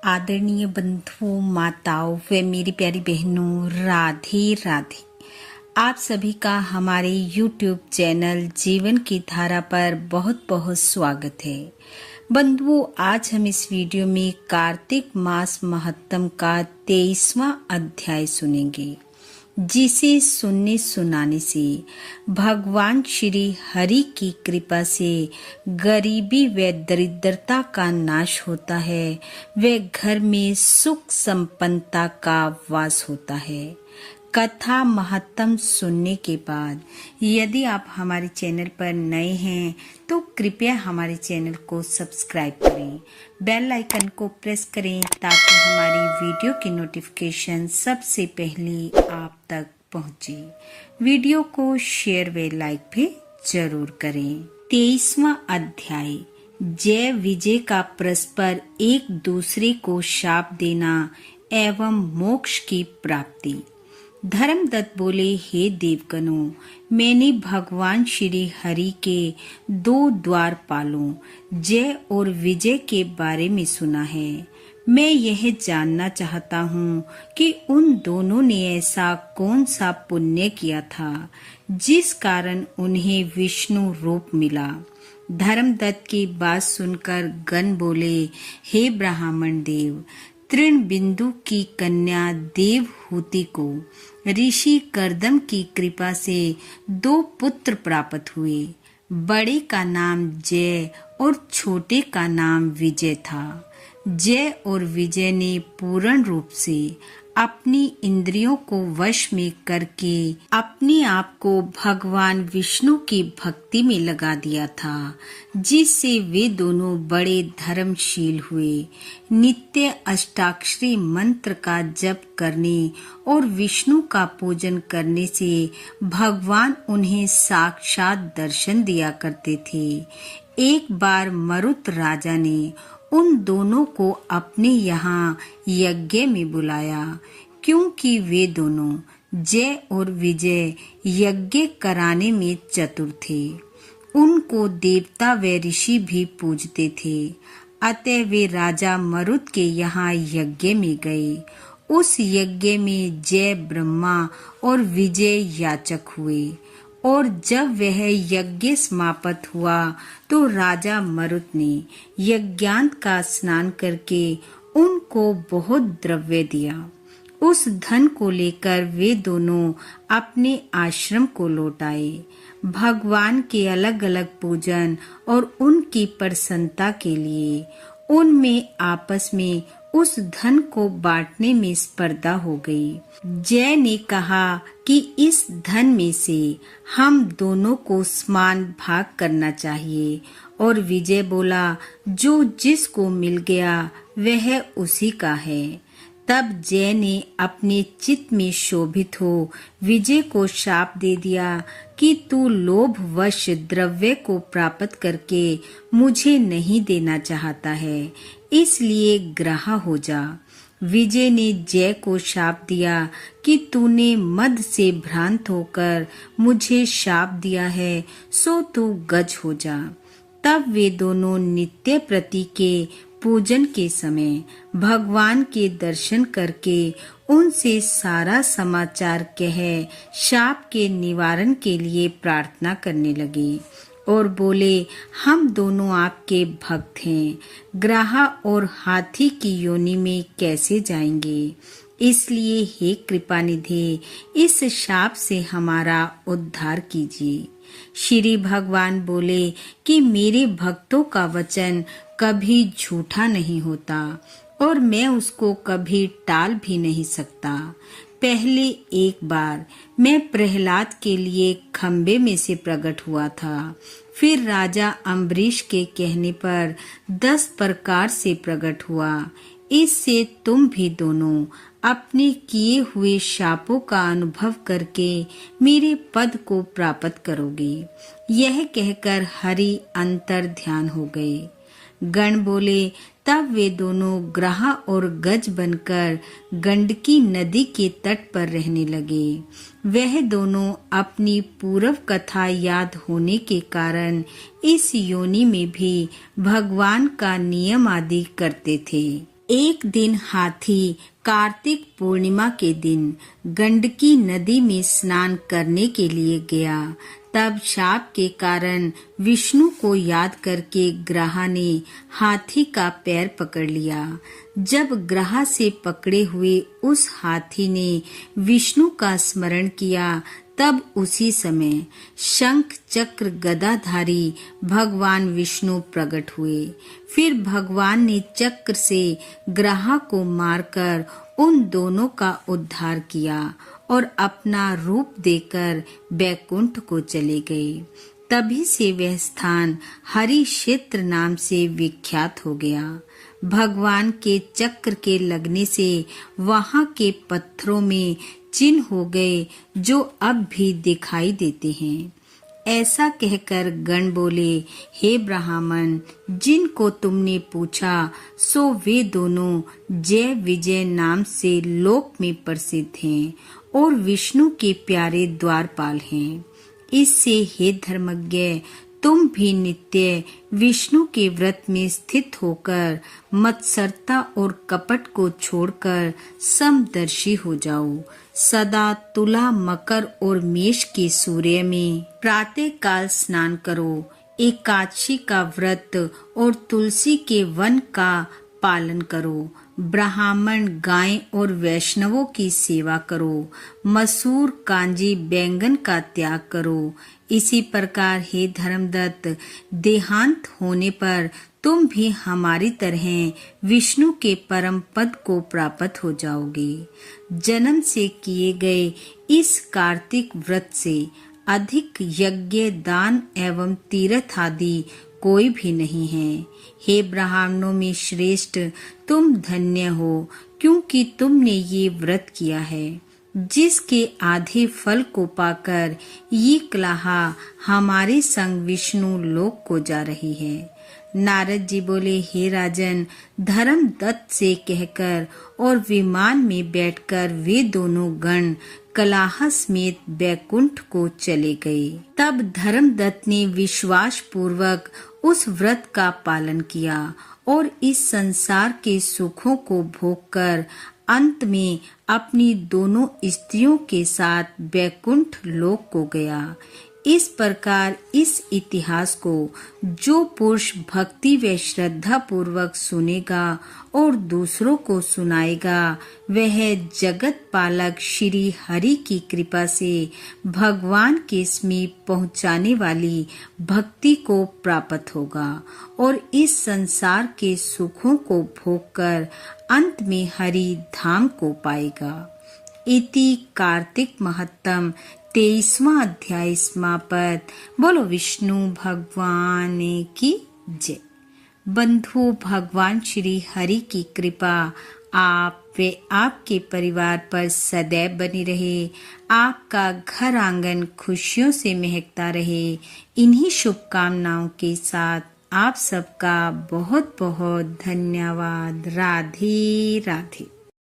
आदरणीय बंधुओं, माताओं व मेरी प्यारी बहनों, राधे राधे। आप सभी का हमारे YouTube चैनल जीवन की धारा पर बहुत बहुत स्वागत है। बंधुओं, आज हम इस वीडियो में कार्तिक मास महत्तम का 23वां अध्याय सुनेंगे, जिसे सुनने सुनाने से भगवान श्री हरि की कृपा से गरीबी व दरिद्रता का नाश होता है व घर में सुख संपन्नता का वास होता है। कथा महत्तम सुनने के बाद यदि आप हमारे चैनल पर नए हैं तो कृपया हमारे चैनल को सब्सक्राइब करें, बेल आइकन को प्रेस करें ताकि हमारी वीडियो की नोटिफिकेशन सबसे पहले आप तक पहुंचे। वीडियो को शेयर व लाइक भी जरूर करें। 23वां अध्याय, जय विजय का परस्पर एक दूसरे को शाप देना एवं मोक्ष की प्राप्ति। धर्मदत्त बोले, हे देवगणों, मैंने भगवान श्री हरि के 2 द्वारपालों जय और विजय के बारे में सुना है। मैं यह जानना चाहता हूँ कि उन दोनों ने ऐसा कौन सा पुण्य किया था जिस कारण उन्हें विष्णु रूप मिला। धर्मदत्त की बात सुनकर गण बोले, हे ब्राह्मण देव, तृण बिंदु की कन्या देवहूति को ऋषि कर्दम की कृपा से 2 पुत्र प्राप्त हुए। बड़े का नाम जय और छोटे का नाम विजय था। जय और विजय ने पूर्ण रूप से अपनी इंद्रियों को वश में करके अपने आप को भगवान विष्णु की भक्ति में लगा दिया था, जिससे वे दोनों बड़े धर्मशील हुए। नित्य अष्टाक्षरी मंत्र का जप करने और विष्णु का पूजन करने से भगवान उन्हें साक्षात दर्शन दिया करते थे। एक बार मरुत राजा ने उन दोनों को अपने यहाँ यज्ञ में बुलाया, क्योंकि वे दोनों जय और विजय यज्ञ कराने में चतुर थे। उनको देवता व ऋषि भी पूजते थे। अतः वे राजा मरुत के यहाँ यज्ञ में गए। उस यज्ञ में जय ब्रह्मा और विजय याचक हुए, और जब वह यज्ञ समाप्त हुआ तो राजा मरुत ने यज्ञांत का स्नान करके उनको बहुत द्रव्य दिया। उस धन को लेकर वे दोनों अपने आश्रम को लौट आए। भगवान के अलग अलग पूजन और उनकी प्रसन्नता के लिए उनमें आपस में उस धन को बांटने में स्पर्धा हो गई। जय ने कहा कि इस धन में से हम दोनों को समान भाग करना चाहिए, और विजय बोला, जो जिसको मिल गया वह उसी का है। तब जय ने अपने चित्त में शोभित हो विजय को शाप दे दिया कि तू लोभवश द्रव्य को प्राप्त करके मुझे नहीं देना चाहता है, इसलिए ग्राह्य हो जा। विजय ने जय को शाप दिया कि तूने मद से भ्रांत होकर मुझे शाप दिया है, सो तू गज हो जा। तब वे दोनों नित्य प्रति के पूजन के समय भगवान के दर्शन करके उनसे सारा समाचार कह शाप के निवारण के लिए प्रार्थना करने लगे और बोले, हम दोनों आपके भक्त हैं, ग्राह और हाथी की योनि में कैसे जाएंगे? इसलिए हे कृपानिधि, इस शाप से हमारा उद्धार कीजिए। श्री भगवान बोले कि मेरे भक्तों का वचन कभी झूठा नहीं होता और मैं उसको कभी टाल भी नहीं सकता। पहले एक बार मैं प्रहलाद के लिए खंबे में से प्रकट हुआ था, फिर राजा अम्बरीश के कहने पर 10 प्रकार से प्रकट हुआ। इससे तुम भी दोनों अपने किए हुए शापों का अनुभव करके मेरे पद को प्राप्त करोगे। यह कहकर हरि अंतर ध्यान हो गए। गण बोले, तब वे दोनों ग्राह और गज बनकर गंडकी नदी के तट पर रहने लगे। वह दोनों अपनी पूर्व कथा याद होने के कारण इस योनि में भी भगवान का नियम आदि करते थे। एक दिन हाथी कार्तिक पूर्णिमा के दिन गंडकी नदी में स्नान करने के लिए गया। तब शाप के कारण विष्णु को याद करके ग्रहा ने हाथी का पैर पकड़ लिया। जब ग्रहा से पकड़े हुए उस हाथी ने विष्णु का स्मरण किया, तब उसी समय शंख चक्र गदाधारी भगवान विष्णु प्रकट हुए। फिर भगवान ने चक्र से ग्रहा को मारकर उन दोनों का उद्धार किया और अपना रूप देकर बैकुंठ को चले गए। तभी से वह स्थान हरि क्षेत्र नाम से विख्यात हो गया। भगवान के चक्र के लगने से वहां के पत्थरों में चिन्ह हो गए, जो अब भी दिखाई देते हैं। ऐसा कहकर गण बोले, हे ब्राह्मण, जिनको तुमने पूछा सो वे दोनों जय विजय नाम से लोक में प्रसिद्ध हैं और विष्णु के प्यारे द्वारपाल हैं। इससे हे धर्मज्ञ, तुम भी नित्य विष्णु के व्रत में स्थित होकर मत्सरता और कपट को छोड़कर समदर्शी हो जाओ। सदा तुला, मकर और मेष के सूर्य में प्रातः काल स्नान करो। एकादशी का व्रत और तुलसी के वन का पालन करो। ब्राह्मण, गाय और वैष्णवों की सेवा करो। मसूर, कांजी, बैंगन का त्याग करो। इसी प्रकार हे धर्मदत्त, देहांत होने पर तुम भी हमारी तरह विष्णु के परम पद को प्राप्त हो जाओगे। जन्म से किए गए इस कार्तिक व्रत से अधिक यज्ञ, दान एवं तीर्थ आदि कोई भी नहीं है। हे ब्राह्मणों में श्रेष्ठ, तुम धन्य हो, क्योंकि तुमने ये व्रत किया है। जिसके आधे फल को पाकर ये कलहा हमारे संग विष्णु लोक को जा रही है। नारद जी बोले, हे राजन, धर्मदत्त से कहकर और विमान में बैठकर वे दोनों गण कलहा समेत बैकुंठ को चले गए। तब धर्मदत्त ने विश्वास पूर्वक उस व्रत का पालन किया और इस संसार के सुखों को भोगकर अंत में अपनी दोनों स्त्रियों के साथ बैकुंठ लोक को गया। इस प्रकार इस इतिहास को जो पुरुष भक्ति व श्रद्धा पूर्वक सुनेगा और दूसरों को सुनाएगा, वह जगत पालक श्री हरि की कृपा से भगवान के समीप पहुंचाने वाली भक्ति को प्राप्त होगा और इस संसार के सुखों को भोगकर अंत में हरि धाम को पाएगा। इति कार्तिक महत्तम 23वां अध्याय समाप्त। बोलो विष्णु भगवान की जय। बंधु, भगवान श्री हरि की कृपा आप व आपके परिवार पर सदैव बनी रहे। आपका घर आंगन खुशियों से महकता रहे। इन्हीं शुभकामनाओं के साथ आप सबका बहुत बहुत धन्यवाद। राधे राधे।